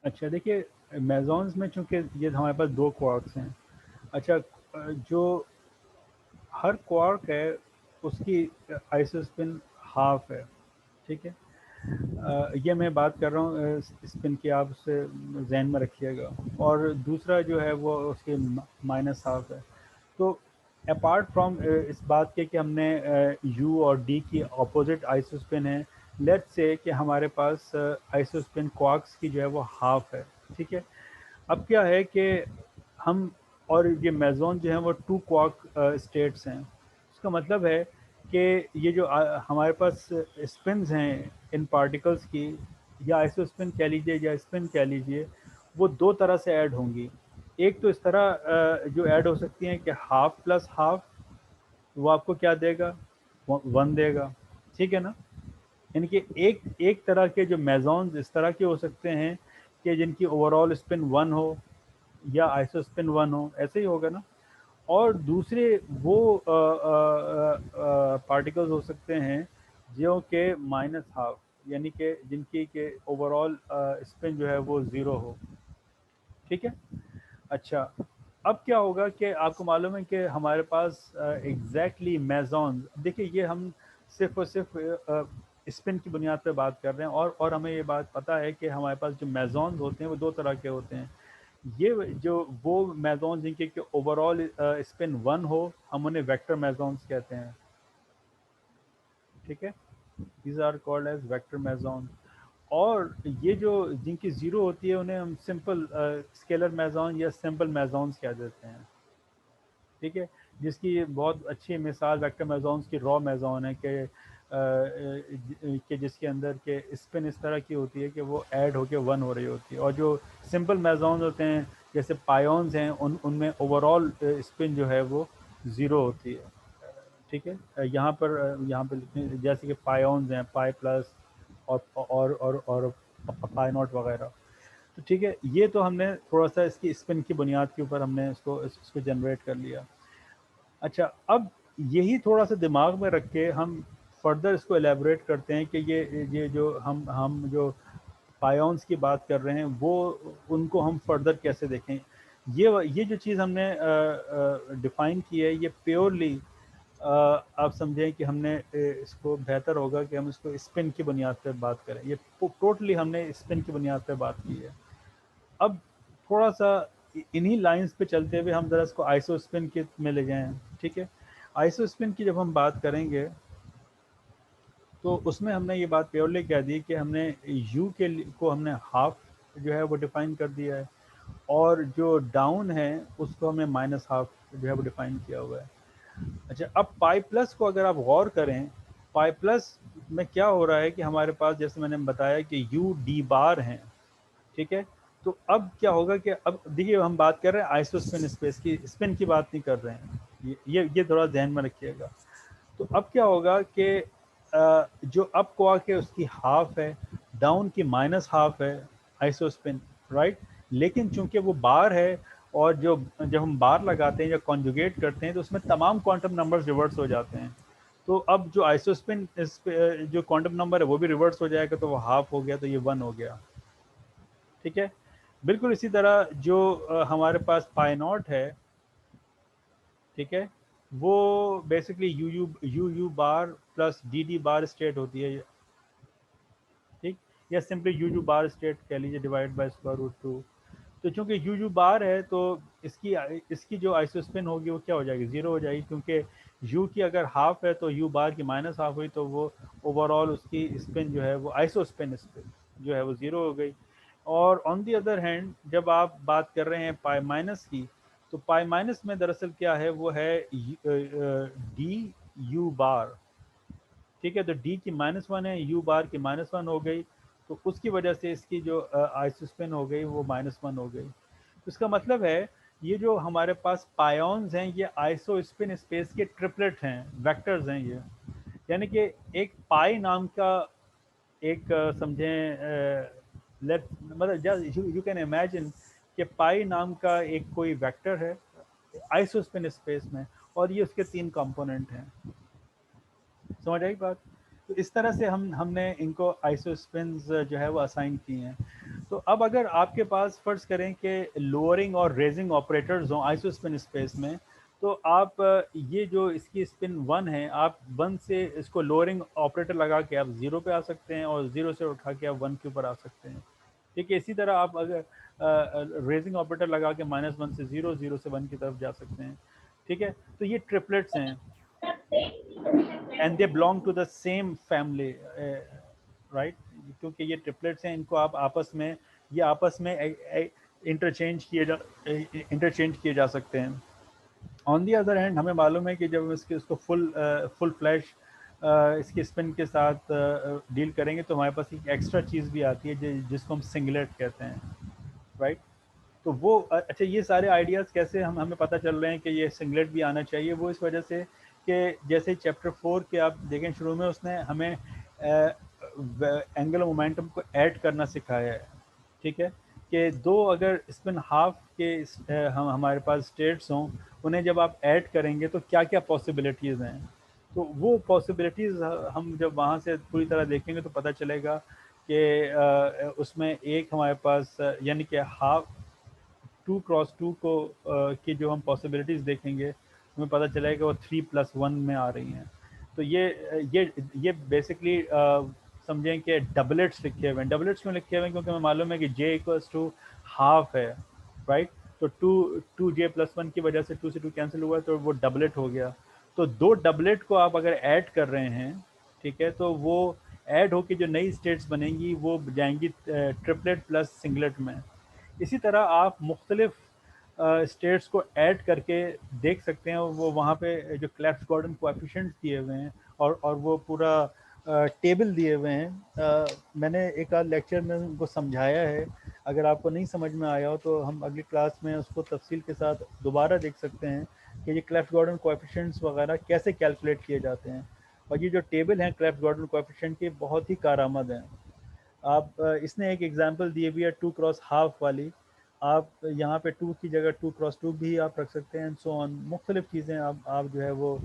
अच्छा देखिए, मेसॉन्स में चूंकि ये हमारे पास दो क्वार्क्स हैं। अच्छा, जो हर क्वार्क है उसकी आइसोस्पिन हाफ है, ठीक है। ये मैं बात कर रहा हूँ स्पिन की, आप उसे जहन में रखिएगा। और दूसरा जो है वो उसकी माइनस हाफ है। तो अपार्ट फ्रॉम इस बात के कि हमने यू और डी की अपोजिट आइसोस्पिन है, लेट्स से कि हमारे पास आइसोस्पिन क्वार्क्स की जो है वो हाफ है, ठीक है। अब क्या है कि हम, और ये मेसोन जो है वो टू क्वार्क स्टेट्स हैं। उसका मतलब है कि ये जो हमारे पास स्पिन्स हैं इन पार्टिकल्स की, या आइसोस्पिन कह लीजिए या स्पिन कह लीजिए, वो दो तरह से ऐड होंगी। एक तो इस तरह जो ऐड हो सकती हैं कि हाफ प्लस हाफ, वो आपको क्या देगा, वन देगा, ठीक है ना। यानी कि एक एक तरह के जो मेसॉन्स इस तरह के हो सकते हैं कि जिनकी ओवरऑल स्पिन वन हो या आइसोस्पिन वन हो, ऐसे ही होगा ना। और दूसरे वो पार्टिकल्स हो सकते हैं जो कि माइनस हाफ, यानी कि जिनकी के ओवरऑल स्पिन जो है वो ज़ीरो हो, ठीक है। अच्छा, अब क्या होगा कि आपको मालूम है कि हमारे पास एग्जैक्टली मेसॉन्स, देखिए ये हम सिर्फ और सिर्फ स्पिन की बुनियाद पर बात कर रहे हैं, और हमें ये बात पता है कि हमारे पास जो मेसॉन्स होते हैं वो दो तरह के होते हैं। ये जो वो मेसॉन्स जिनके कि ओवरऑल स्पिन वन हो, हम उन्हें वेक्टर मेसॉन्स कहते हैं, ठीक है। These are called as vector meson. और ये जो जिनकी ज़ीरो होती है उन्हें हम सिंपल स्केलर मेसॉन या सिंपल मेसॉन्स कह देते हैं, ठीक है। जिसकी बहुत अच्छी मिसाल वेक्टर मेसॉन्स की रॉ मेसॉन है कि जिसके अंदर के स्पिन इस तरह की होती है कि वो ऐड होके वन हो रही होती है। और जो सिंपल मेसॉन्स होते हैं जैसे पायोन्स हैं, उनमें ओवरऑल स्पिन जो है वो ज़ीरो होती है, ठीक है। यहाँ पर लिखते हैं जैसे कि पायोन्स हैं, पाई प्लस और पाई नॉट वगैरह। तो ठीक है, ये तो हमने थोड़ा सा इसकी स्पिन की बुनियाद के ऊपर हमने इसको जनरेट कर लिया। अच्छा, अब यही थोड़ा सा दिमाग में रख के हम फर्दर इसको एलेबोरेट करते हैं कि ये जो हम जो पायोन्स की बात कर रहे हैं वो, उनको हम फर्दर कैसे देखें। ये जो चीज़ हमने डिफ़ाइन की है, ये प्योरली आप समझें कि हमने इसको बेहतर होगा कि हम इसको स्पिन की बुनियाद पर बात करें। ये टोटली हमने स्पिन की बुनियाद पर बात की है। अब थोड़ा सा इन्हीं लाइंस पे चलते हुए हम ज़रा इसको आइसोस्पिन के में ले जाएं, ठीक है। आइसोस्पिन की जब हम बात करेंगे तो उसमें हमने ये बात प्योरली कह दी कि हमने यू को हमने हाफ जो है वो डिफाइन कर दिया है, और जो डाउन है उसको हमने माइनस हाफ जो है वो डिफाइन किया हुआ है। अच्छा, अब पाई प्लस को अगर आप गौर करें, पाई प्लस में क्या हो रहा है कि हमारे पास जैसे मैंने बताया कि यू डी बार हैं, ठीक है। तो अब क्या होगा कि अब देखिए हम बात कर रहे हैं आइसोस्पिन स्पेस की, स्पिन की बात नहीं कर रहे हैं। ये थोड़ा ध्यान में रखिएगा। तो अब क्या होगा कि जो अप क्वार्क है उसकी हाफ है, डाउन की माइनस हाफ है आइसोस्पिन, राइट। लेकिन चूंकि वो बार है, और जो जब हम बार लगाते हैं या कॉन्जुगेट करते हैं तो उसमें तमाम क्वांटम नंबर्स रिवर्स हो जाते हैं। तो अब जो आइसोस्पिन जो क्वांटम नंबर है वो भी रिवर्स हो जाएगा, तो वो हाफ हो गया, तो ये वन हो गया, ठीक है। बिल्कुल इसी तरह जो हमारे पास पाई नॉट है, ठीक है, वो basically u u u u bar plus d d bar state होती है, ठीक। या simply u u bar state कह लीजिए divide by square root two. तो चूंकि यू यू बार है तो इसकी इसकी जो आइसोस्पिन होगी वो क्या हो जाएगी, ज़ीरो हो जाएगी, क्योंकि यू की अगर हाफ है तो यू बार की माइनस हाफ हुई, तो वो ओवरऑल उसकी स्पिन जो है वो आइसोस्पिन स्पिन जो है वो ज़ीरो हो गई। और ऑन दी अदर हैंड जब आप बात कर रहे हैं पाई माइनस की, तो पाई माइनस में दरअसल क्या है, वो है डी यू बार, ठीक है। तो डी की माइनस वन है, यू बार की माइनस वन हो गई, तो उसकी वजह से इसकी जो आइसोस्पिन हो गई वो माइनस वन हो गई। तो इसका मतलब है ये जो हमारे पास पायोन्स हैं ये आइसोस्पिन स्पेस के ट्रिपलेट हैं, वेक्टर्स हैं ये। यानी कि एक पाई नाम का एक समझें, लेट मतलब जस्ट यू कैन इमेजिन कि पाई नाम का एक कोई वेक्टर है आइसोस्पिन स्पेस में, और ये उसके तीन कंपोनेंट हैं। समझ आई बात। तो इस तरह से हमने इनको आइसोस्पिन्स जो है वो असाइन किए हैं। तो अब अगर आपके पास फर्ज करें कि लोअरिंग और रेजिंग ऑपरेटर्स हों आइसोस्पिन स्पेस में, तो आप ये जो इसकी स्पिन 1 है, आप 1 से इसको लोअरिंग ऑपरेटर लगा के आप 0 पे आ सकते हैं और 0 से उठा के आप 1 के ऊपर आ सकते हैं। ठीक है, इसी तरह आप अगर रेजिंग ऑपरेटर लगा के -1 से 0, 0 से 1 की तरफ जा सकते हैं। ठीक है, तो ये ट्रिपलेट्स हैं and they belong to the same family, right, क्योंकि ये ट्रिपलेट्स हैं, इनको आप आपस में इंटरचेंज किए जा सकते हैं। ऑन दी अदर हैंड हमें मालूम है कि जब हम इसको फुल फ्लैश इसके स्पिन के साथ डील करेंगे तो हमारे पास एक एक्स्ट्रा चीज़ भी आती है जिसको हम सिंगलेट कहते हैं, राइट। तो वो अच्छा, ये सारे आइडियाज़ कैसे हमें पता चल रहे हैं कि ये सिंगलेट भी आना चाहिए, वो इस वजह से कि जैसे चैप्टर 4 के आप देखें शुरू में उसने हमें एंगुलर मोमेंटम को ऐड करना सिखाया है। ठीक है, कि दो अगर स्पिन हाफ के हम हमारे पास स्टेट्स हों, उन्हें जब आप ऐड करेंगे तो क्या क्या पॉसिबिलिटीज़ हैं। तो वो पॉसिबिलिटीज़ हम जब वहाँ से पूरी तरह देखेंगे तो पता चलेगा कि उसमें एक हमारे पास यानी कि हाफ 2x2 को की जो हम पॉसिबिलिटीज़ देखेंगे हमें पता चलेगा कि वो 3+1 में आ रही हैं। तो ये बेसिकली समझें कि डबलेट्स लिखे हुए हैं। डबलेट्स क्यों लिखे हुए हैं? क्योंकि हमें मालूम है कि j इक्वल्स टू हाफ है, राइट। तो 2j+1 की वजह से 2 से 2 कैंसिल हुआ तो वो डबलेट हो गया। तो दो डबलेट को आप अगर ऐड कर रहे हैं, ठीक है, तो वो ऐड होकर जो नई स्टेट्स बनेंगी वो जाएंगी ट्रिपलेट प्लस सिंगलेट में। इसी तरह आप मुख्तलिफ स्टेट्स को ऐड करके देख सकते हैं, वो वहाँ पे जो क्लेफ्ट गॉर्डन कोएफिशिएंट्स दिए हुए हैं और वो पूरा टेबल दिए हुए हैं। मैंने एक आध लेक्चर में उनको समझाया है, अगर आपको नहीं समझ में आया हो तो हम अगली क्लास में उसको तफसील के साथ दोबारा देख सकते हैं कि ये क्लेफ्ट गॉर्डन कोएफिशिएंट्स वगैरह कैसे कैलकुलेट किए जाते हैं। और ये जो टेबल हैं क्लेफ्ट गॉर्डन कोएफिशिएंट की बहुत ही कारआमद हैं। आप इसने एक एग्जांपल दी हुई है 2x½ वाली, आप यहाँ पे 2 की जगह 2x2 भी आप रख सकते हैं, सो ऑन मुख्तलिफ चीज़ें आप जो है वो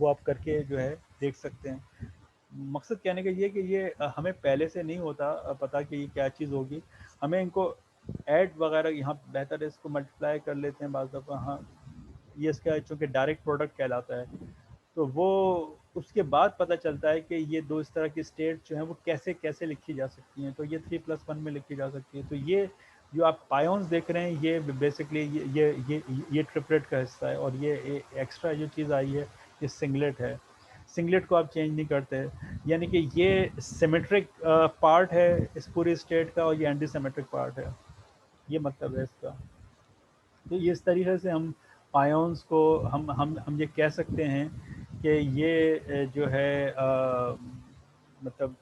आप करके जो है देख सकते हैं। मकसद कहने का ये कि ये हमें पहले से नहीं होता पता कि ये क्या चीज़ होगी, हमें इनको ऐड वगैरह यहाँ बेहतर है इसको मल्टीप्लाई कर लेते हैं बाज़ दफ़ा। हाँ, ये इसका चूँकि डायरेक्ट प्रोडक्ट कहलाता है, तो वो उसके बाद पता चलता है कि ये दो इस तरह की स्टेट जो हैं वो कैसे कैसे लिखी जा सकती हैं। तो ये 3+1 में लिखी जा सकती है। तो ये जो आप पायोन्स देख रहे हैं ये बेसिकली ये ट्रिपलेट का हिस्सा है, और ये एक्स्ट्रा जो चीज़ आई है ये सिंगलेट है। सिंगलेट को आप चेंज नहीं करते, यानी कि ये सिमेट्रिक पार्ट है इस पूरी स्टेट का और ये एंटी सिमेट्रिक पार्ट है, ये मतलब है इसका। तो ये इस तरीके से हम पायोन्स को हम ये कह सकते हैं कि ये जो है मतलब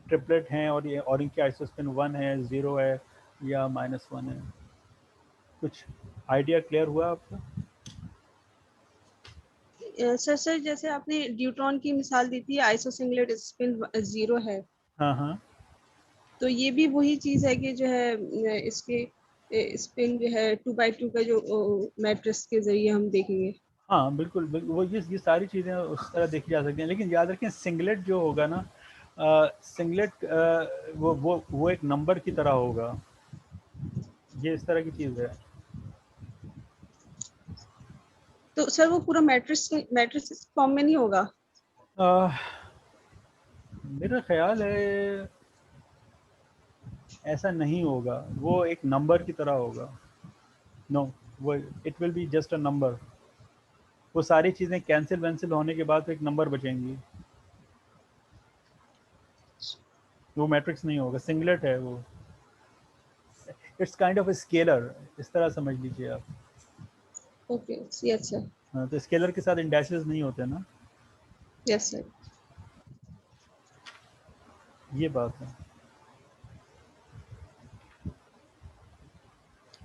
ट्रिपलेट हैं, और इनके आइसोस्पिन 1 है, 0 है या -1 है। कुछ आइडिया क्लियर हुआ आपको? सर जैसे आपने ड्यूट्रॉन की मिसाल दी थी, आइसोसिंगलेट स्पिन 0 है, हाँ हाँ तो ये भी वही चीज है कि जो है इसके स्पिन जो है 2x2 का जो मैट्रिक्स के जरिए हम देखेंगे। हाँ, बिल्कुल बिल्कुल, वो ये सारी चीज़ें उस तरह देखी जा सकती हैं, लेकिन याद रखें सिंगलेट जो होगा ना, सिंगलेट वो एक नंबर की तरह होगा, ये इस तरह की चीज़ है। तो सर वो पूरा मैट्रिक्स फॉर्म में नहीं होगा? मेरा ख्याल है ऐसा नहीं होगा, वो एक नंबर की तरह होगा। नो, वो it will be just a number. वो सारी चीज़ें कैंसिल वैंसिल होने के बाद तो एक नंबर बचेंगी, वो मैट्रिक्स नहीं होगा, सिंगलेट है वो। इट्स काइंड ऑफ स्केलर, इस तरह समझ लीजिए आप। Okay, yes sir. हाँ, तो स्केलर के साथ इंडाइसेस नहीं होते ना, यस सर। ये बात है।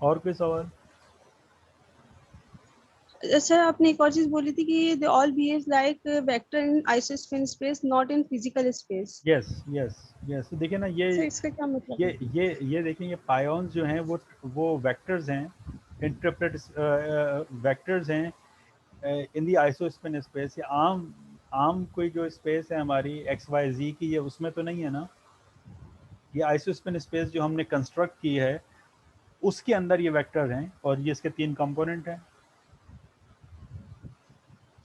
और कोई सवाल? सर आपने एक और चीज बोली थी कि they all behave like vector in isosphere space, not in physical space. Yes yes yes, तो देखिए ना, सर इसका क्या मतलब है? ये देखिए, ये पायोन्स जो हैं वो वेक्टर्स हैं, इंटरप्रेट वेक्टर्स हैं इन दी आइसोस्पिन स्पेस। ये आम कोई जो स्पेस है हमारी एक्स वाई जी की, ये उसमें तो नहीं है ना। ये आइसोस्पिन स्पेस जो हमने कंस्ट्रक्ट की है उसके अंदर ये वेक्टर हैं और ये इसके 3 कंपोनेंट हैं।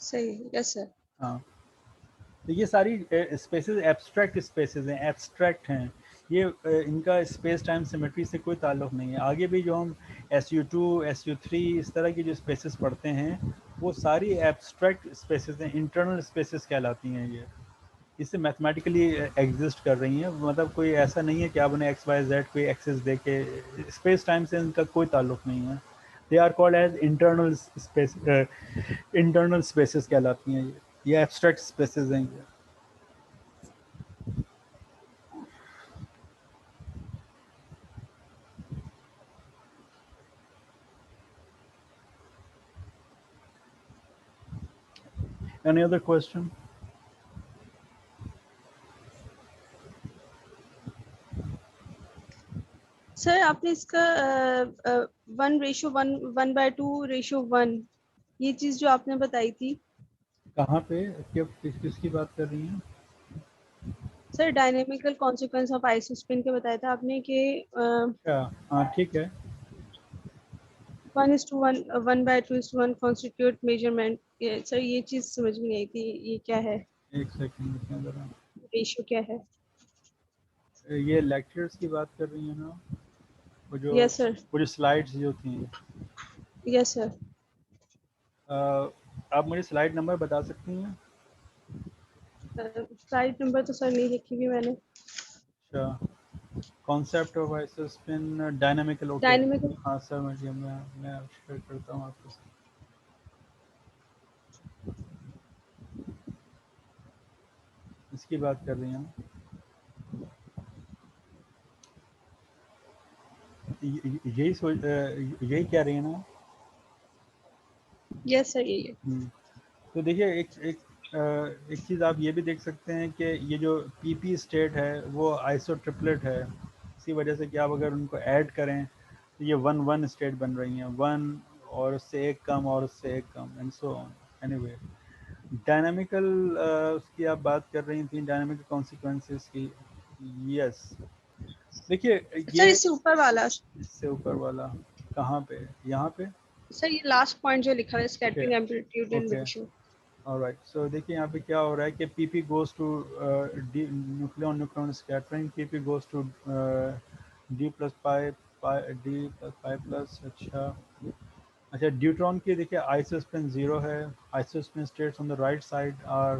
सही, यस सर। हाँ, तो ये सारी स्पेसेस एब्स्ट्रैक्ट स्पेसेस हैं, एब्स्ट्रैक्ट हैं। ये इनका स्पेस टाइम सिमेट्री से कोई ताल्लुक़ नहीं है। आगे भी जो हम SU2 SU3 इस तरह की जो स्पेसेस पढ़ते हैं वो सारी एब्स्ट्रैक्ट स्पेसेस हैं, इंटरनल स्पेसेस कहलाती हैं ये। इससे मैथमेटिकली एग्जिस्ट कर रही हैं, मतलब कोई ऐसा नहीं है कि आपने XYZ कोई एक्सिस दे के, स्पेस टाइम से इनका कोई ताल्लुक़ नहीं है। They are called as internal space, internal spaces कहलाती हैं ये एब्स्ट्रैक्ट स्पेसेस हैं ये। Any other question? सर आपने इसका 1:1 1/2:1 ये चीज जो आपने बताई थी कहाँ पे किसकी बात कर रही हैं? Sir, dynamical consequence of isospin के बताया था आपने कि क्या? हाँ ठीक है। 1:1 1/2:1 कॉन्स्टिट्यूट मेजरमेंट। सर ये चीज समझ में नहीं आई थी, ये क्या है, एक सेकंड रुकिए जरा। रेशियो क्या है? ये लेक्चर्स की बात कर रही हैं ना, वो जो यस सर। वो जो स्लाइड्स जो थी। Yes sir. आप मुझे स्लाइड नंबर बता सकती हैं? स्लाइड नंबर तो सर नहीं लिखी हुई मैंने। अच्छा, concept of isospin dynamical, okay. Dynamical. हाँ सर, मैं शेयर करता हूँ आपके साथ। इसकी बात कर रही हैं ना? यही कह रही है ना? यस सर यही है। तो देखिए एक चीज़ आप ये भी देख सकते हैं कि ये जो PP स्टेट है वो आइसो ट्रिपलेट है। इसी वजह से कि आप अगर उनको ऐड करें तो ये 1 1 स्टेट बन रही हैं, 1 और उससे एक कम और उससे एक come and so on. Anyway, dynamical उसकी आप बात कर रही थी, डायनामिकल कॉन्सिक्वेंसेस की। यस, देखिए सर ये इससे ऊपर वाला, इससे ऊपर वाला कहाँ पे? यहाँ पे? सर ये लास्ट पॉइंट जो लिखा है, okay scattering amplitude and okay, ratio. Alright. So देखिए यहाँ पे क्या हो रहा है कि PP goes to nucleon nucleon scattering, PP goes to D plus pi, D plus pi plus. अच्छा अच्छा, ड्यूट्रॉन की देखिए आइसोस्पिन 0 है। Isospin states on the right side are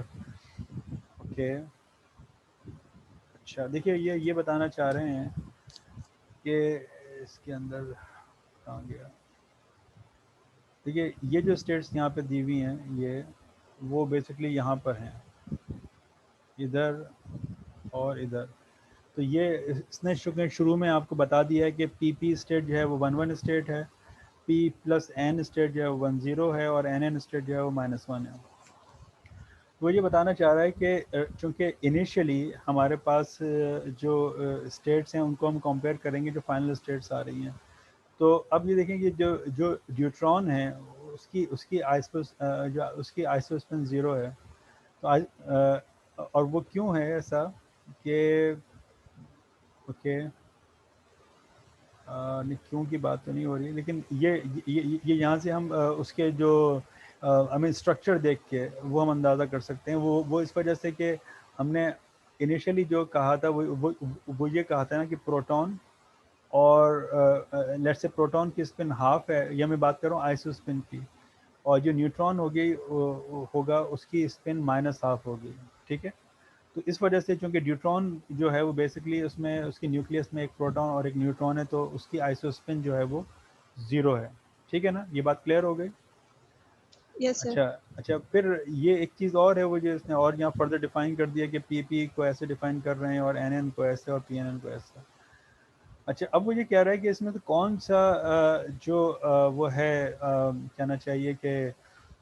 okay. अच्छा देखिए ये बताना चाह रहे हैं कि इसके अंदर कहाँ गया। देखिए ये जो स्टेट्स यहाँ पे दी हुई हैं ये वो बेसिकली यहाँ पर हैं, इधर और इधर। तो ये इसने शुरू में आपको बता दिया है कि PP स्टेट जो है वो 1 1 स्टेट है, P प्लस N स्टेट जो है वो 1 0 है और NN स्टेट जो है वो -1 है। वो ये बताना चाह रहा है कि चूँकि इनिशियली हमारे पास जो स्टेट्स हैं उनको हम कंपेयर करेंगे जो फाइनल स्टेट्स आ रही हैं। तो अब ये देखेंगे जो जो ड्यूट्रॉन है उसकी उसकी उसकी आइसोस्पिन 0 है। तो और वो क्यों है ऐसा कि ओके, नहीं क्यों की बात तो नहीं हो रही, लेकिन ये यहाँ से हम उसके जो आई मीन स्ट्रक्चर देख के वो हम अंदाज़ा कर सकते हैं। वो इस वजह से कि हमने इनिशियली जो कहा था वो ये कहा था ना कि प्रोटॉन और लेट्स से प्रोटॉन की स्पिन हाफ है, ये मैं बात कर रहा हूँ आइसो स्पिन की, और जो न्यूट्रॉन होगा उसकी स्पिन -12 होगी। ठीक है, तो इस वजह से चूंकि ड्यूट्रॉन जो है वो बेसिकली उसमें उसकी न्यूक्लियस में एक प्रोटॉन और एक न्यूट्रॉन है, तो उसकी आइसोस्पिन जो है वो 0 है। ठीक है ना, ये बात क्लियर हो गई? Yes sir. अच्छा अच्छा, फिर ये एक चीज़ और है वो जो इसने और यहाँ फर्दर डिफाइन कर दिया कि PP को ऐसे डिफाइन कर रहे हैं और NN को ऐसे और PNN को ऐसा। अच्छा, अब वो ये कह रहा है कि इसमें तो कौन सा जो वो है कहना चाहिए कि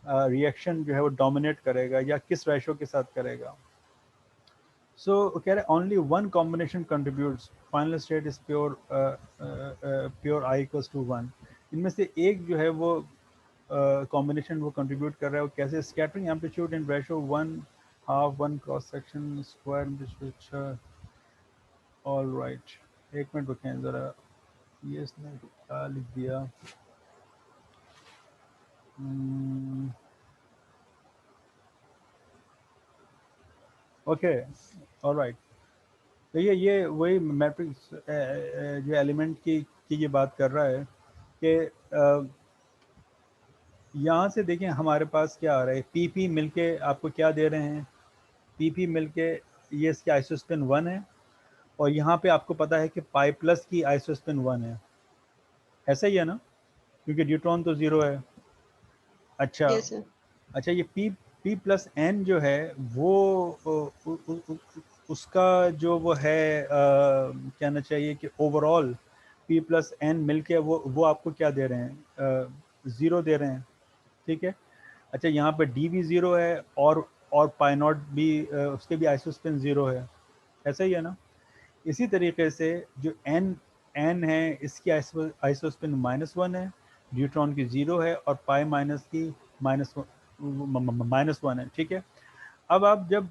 रिएक्शन जो है वो डोमिनेट करेगा या किस रेशो के साथ करेगा। सो कह रहे हैं only one combination contributes, final state is pure pure I equals to 1। इनमें से एक जो है वो कॉम्बिनेशन वो कंट्रीब्यूट कर रहा है। वो कैसे? Scattering amplitude in ratio 1/2 1 cross section square. All right, एक मिनट रुकें ज़रा, ये इसने क्या लिख दिया। Okay, all right. तो ये वही मैट्रिक्स जो एलिमेंट की ये बात कर रहा है कि यहाँ से देखें हमारे पास क्या आ रहा है, पी पी मिलके आपको क्या दे रहे हैं, पी पी मिलके ये इसकी आइसोस्पिन 1 है, और यहाँ पे आपको पता है कि पाई प्लस की आइसोस्पिन 1 है, ऐसा ही है ना, क्योंकि न्यूट्रॉन तो ज़ीरो है। अच्छा, यस सर। अच्छा, ये पी पी प्लस एन जो है वो उ, उ, उ, उ, उसका जो वो है कहना चाहिए कि ओवरऑल पी प्लस एन मिलके वो आपको क्या दे रहे हैं, ज़ीरो दे रहे हैं, ठीक है। अच्छा, यहाँ पे डी भी ज़ीरो है, और पाई नॉट भी उसके भी आइसोस्पिन ज़ीरो है, ऐसा ही है ना। इसी तरीके से जो एन एन है इसकी आइसोस्पिन -1 है, न्यूट्रॉन की ज़ीरो है, और पाई माइनस की -1 है, ठीक है। अब आप जब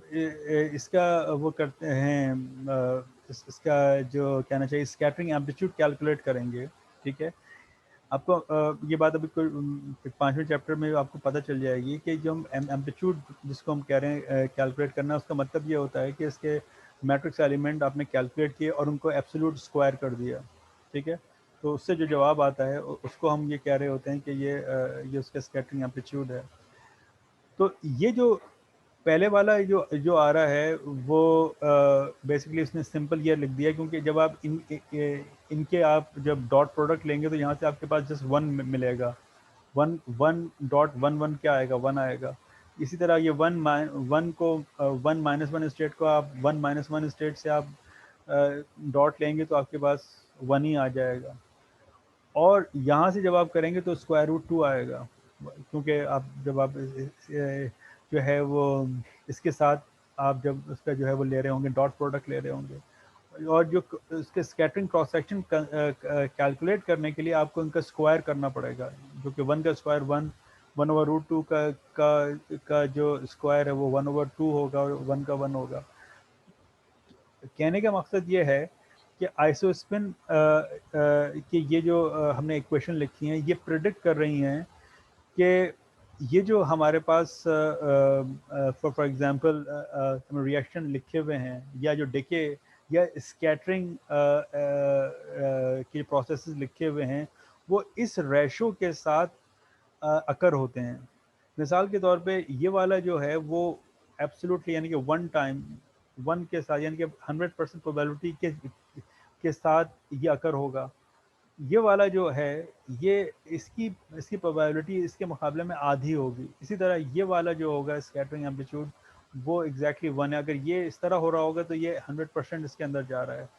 इसका वो करते हैं, इसका जो कहना चाहिए स्कैटरिंग एम्पलीट्यूड कैलकुलेट करेंगे, ठीक है। आपको ये बात अभी कोई 5वें चैप्टर में आपको पता चल जाएगी कि जो हम एम्पलीट्यूड जिसको हम कह रहे हैं कैलकुलेट करना, उसका मतलब ये होता है कि इसके मैट्रिक्स एलिमेंट आपने कैलकुलेट किए और उनको एब्सोल्यूट स्क्वायर कर दिया, ठीक है। तो उससे जो जवाब आता है उसको हम ये कह रहे होते हैं कि ये उसका स्कैटरिंग एम्पलीट्यूड है। तो ये जो पहले वाला जो जो आ रहा है वो बेसिकली इसने सिंपल ये लिख दिया, क्योंकि जब आप इनके आप जब डॉट प्रोडक्ट लेंगे तो यहाँ से आपके पास जस्ट वन मिलेगा, one one dot one one क्या आएगा, वन आएगा। इसी तरह ये वन को वन स्टेट को आप वन स्टेट से आप डॉट लेंगे तो आपके पास वन ही आ जाएगा, और यहाँ से जब आप करेंगे तो स्क्वायर रूट 2 आएगा, क्योंकि आप जब आप जो है वो इसके साथ आप जब उसका जो है वो ले रहे होंगे, डॉट प्रोडक्ट ले रहे होंगे, और जो इसके स्कैटरिंग क्रॉस सेक्शन कैलकुलेट करने के लिए आपको इनका स्क्वायर करना पड़ेगा, जो कि वन का square one, one over root two का जो स्क्वायर है वो वन ओवर टू होगा, और वन का वन होगा। कहने का मकसद ये है कि आइसोस्पिन कि ये जो हमने इक्वेशन लिखी हैं ये प्रिडिक्ट कर रही हैं कि ये जो हमारे पास फॉर एग्जांपल रिएक्शन लिखे हुए हैं, या जो डिके या स्कैटरिंग के प्रोसेसेस लिखे हुए हैं, वो इस रेशो के साथ अकर होते हैं। मिसाल के तौर पे ये वाला जो है वो एब्सोल्युटली यानी कि वन टाइम वन के साथ यानी कि 100% प्रोबेबिलिटी के साथ ये अकर होगा। ये वाला जो है ये इसकी इसकी प्रोबेबिलिटी इसके मुकाबले में आधी होगी। इसी तरह ये वाला जो होगा स्कैटरिंग एम्पलीट्यूड वो एग्जैक्टली वन है। अगर ये इस तरह हो रहा होगा तो ये 100% इसके अंदर जा रहा है।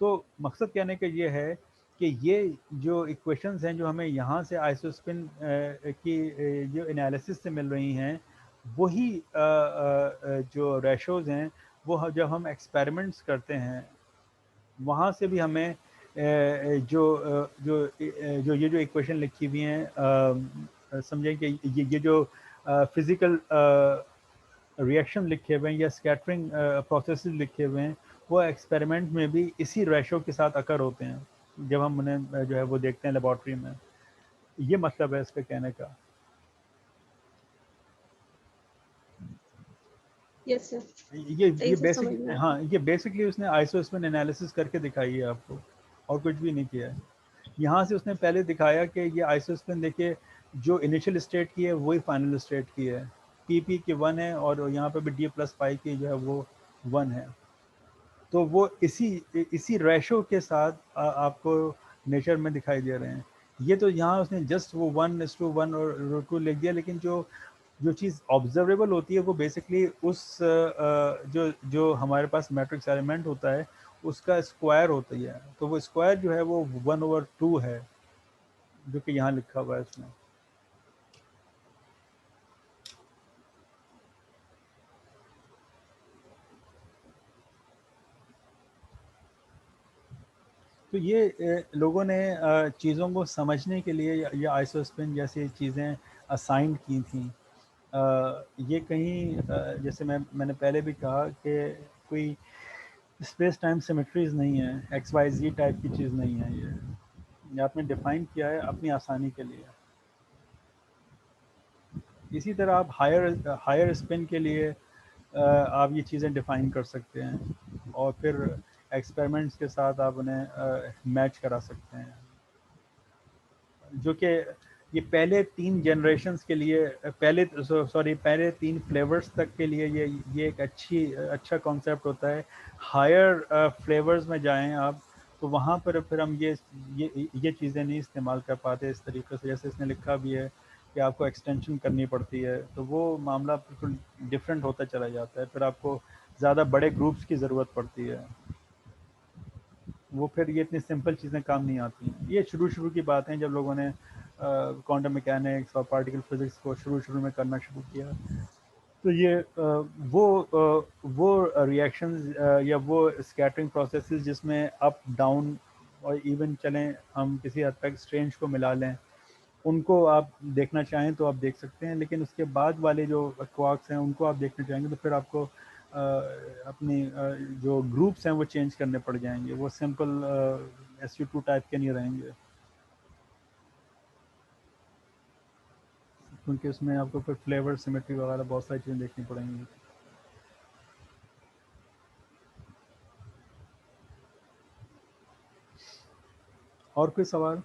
तो मकसद कहने का ये है कि ये जो इक्वेशंस हैं जो हमें यहाँ से आइसोस्पिन की जो एनालिसिस से मिल रही हैं, वही जो रेशोज़ हैं वो जब हम एक्सपेरिमेंट्स करते हैं वहाँ से भी हमें जो ये जो इक्वेशन लिखी हुई हैं, समझें कि ये जो फिज़िकल रिएक्शन लिखे हुए हैं या स्कैटरिंग प्रोसेस लिखे हुए हैं, वो एक्सपेरिमेंट में भी इसी रेशो के साथ अकर होते हैं जब हम उन्हें जो है वो देखते हैं लेबॉर्ट्री में। ये मतलब है इसका कहने का। यस सर, ये सही से समझ बेसिक, में आता हाँ, है। ये बेसिकली उसने आइसोस्पिन एनालिसिस करके दिखाई है आपको, और कुछ भी नहीं किया है। यहाँ से उसने पहले दिखाया कि ये आइसोस्पिन देखिए जो इनिशियल स्टेट की है वही फाइनल स्टेट की है, पी की वन है, और यहाँ पे भी डी प्लस पाई की जो है वो वन है। तो वो इसी रेशो के साथ आपको नेचर में दिखाई दे रहे हैं। ये तो यहाँ उसने जस्ट वो 1:1 और 2 लिख दिया, लेकिन जो जो चीज़ ऑब्जर्वेबल होती है वो बेसिकली उस जो जो हमारे पास मैट्रिक्स एलिमेंट होता है उसका स्क्वायर होती है। तो वो स्क्वायर जो है वो 1/2 है, जो कि यहाँ लिखा हुआ है इसमें। तो ये लोगों ने चीज़ों को समझने के लिए या आइसोस्पिन जैसी चीज़ें असाइन की थी। ये कहीं जैसे मैंने पहले भी कहा कि कोई स्पेस टाइम सिमेट्रीज नहीं है, एक्स वाई जी टाइप की चीज़ नहीं है ये आपने डिफाइन किया है अपनी आसानी के लिए। इसी तरह आप हायर स्पिन के लिए आप ये चीज़ें डिफाइन कर सकते हैं और फिर एक्सपेरिमेंट्स के साथ आप उन्हें मैच करा सकते हैं, जो कि ये पहले 3 जनरेशन्स के लिए पहले 3 फ्लेवर्स तक के लिए ये एक अच्छा कॉन्सेप्ट होता है। हायर फ्लेवर्स में जाएं आप तो वहाँ पर फिर हम ये चीज़ें नहीं इस्तेमाल कर पाते इस तरीके से, जैसे इसने लिखा भी है कि आपको एक्सटेंशन करनी पड़ती है, तो वो मामला बिल्कुल डिफरेंट होता चला जाता है, फिर आपको ज़्यादा बड़े ग्रुप्स की ज़रूरत पड़ती है, वो फिर ये इतनी सिंपल चीज़ें काम नहीं आती। ये शुरू की बात है जब लोगों ने क्वांटम मैकेनिक्स और पार्टिकल फिजिक्स को शुरू में करना शुरू किया, तो ये वो रिएक्शंस या वो स्कैटरिंग प्रोसेसेस जिसमें अप डाउन और इवन चलें, हम किसी हद तक स्ट्रेंज को मिला लें, उनको आप देखना चाहें तो आप देख सकते हैं, लेकिन उसके बाद वाले जो क्वार्क्स हैं उनको आप देखना चाहेंगे तो फिर आपको अपनी जो ग्रुप्स हैं वो चेंज करने पड़ जाएंगे, वो सिंपल SU2 टाइप के नहीं रहेंगे, क्योंकि उसमें आपको फिर फ्लेवर सिमेट्री वगैरह बहुत सारी चीज़ें देखनी पड़ेंगी। और कोई सवाल?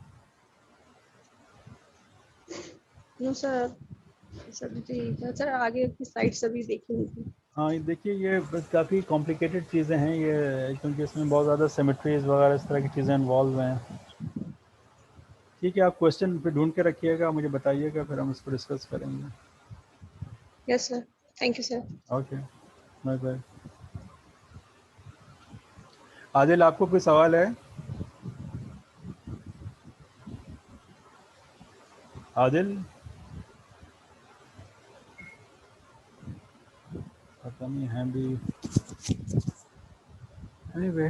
नो सर, सब ठीक है सर, आगे की स्लाइड्स सभी देखेंगे। हाँ, ये देखिए ये बस काफ़ी कॉम्प्लिकेटेड चीज़ें हैं ये, क्योंकि इसमें बहुत ज़्यादा सिमेट्रीज वगैरह इस तरह की चीज़ें इन्वॉल्व हैं। ठीक है, आप क्वेश्चन फिर ढूंढ के रखिएगा, मुझे बताइएगा, फिर हम इस पर डिस्कस करेंगे। Yes sir, thank you sir. Okay, bye bye. Adil, आपको कोई सवाल है? आदिल, पता नहीं है भी। एनीवे